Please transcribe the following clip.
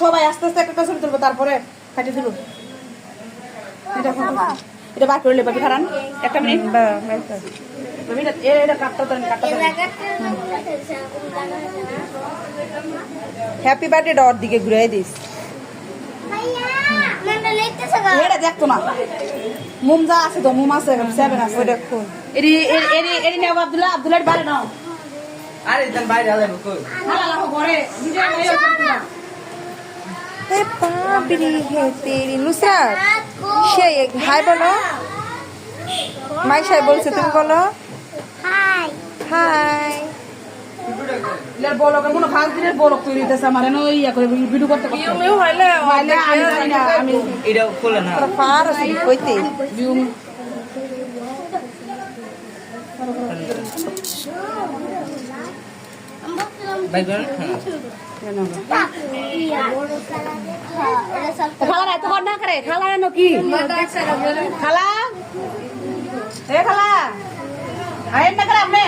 সবাই আস্তে আস্তে একটা ছবি তুলবো তারপরে কাটি দিব এটা বার করে বাকি খারান একটা মিনিট এটা কাটটা হ্যাপি বার্থডে ডর দিকে ঘুরে দিস এটা দেখতো না মুম যা আছে তো মুম আছে 7 আছে দেখো এরি এরি এরি নেব আব্দুল্লাহ আব্দুল্লাহর বাইরে নাও আরে ইদান বাইরে আলাইবো কই হালা ঘরে নিজে এ বাবরি হে তেরি নুসরাত সে হাই বলো মাইশাই বলছে তুমি বলো হাই হাই ইলার বলক কোনো ফাল দিনের বলক তৈরি হইতাছে আমার এনো ইয়া করে ভিডিও করতে করতে তুমি হইলে আমি জানি না আমি এটা খোলে না পার আছে কইতে ভিউ বাইবেল খালা না তো না করে খালা না কি খালা এ খালা আইন না করে আপনি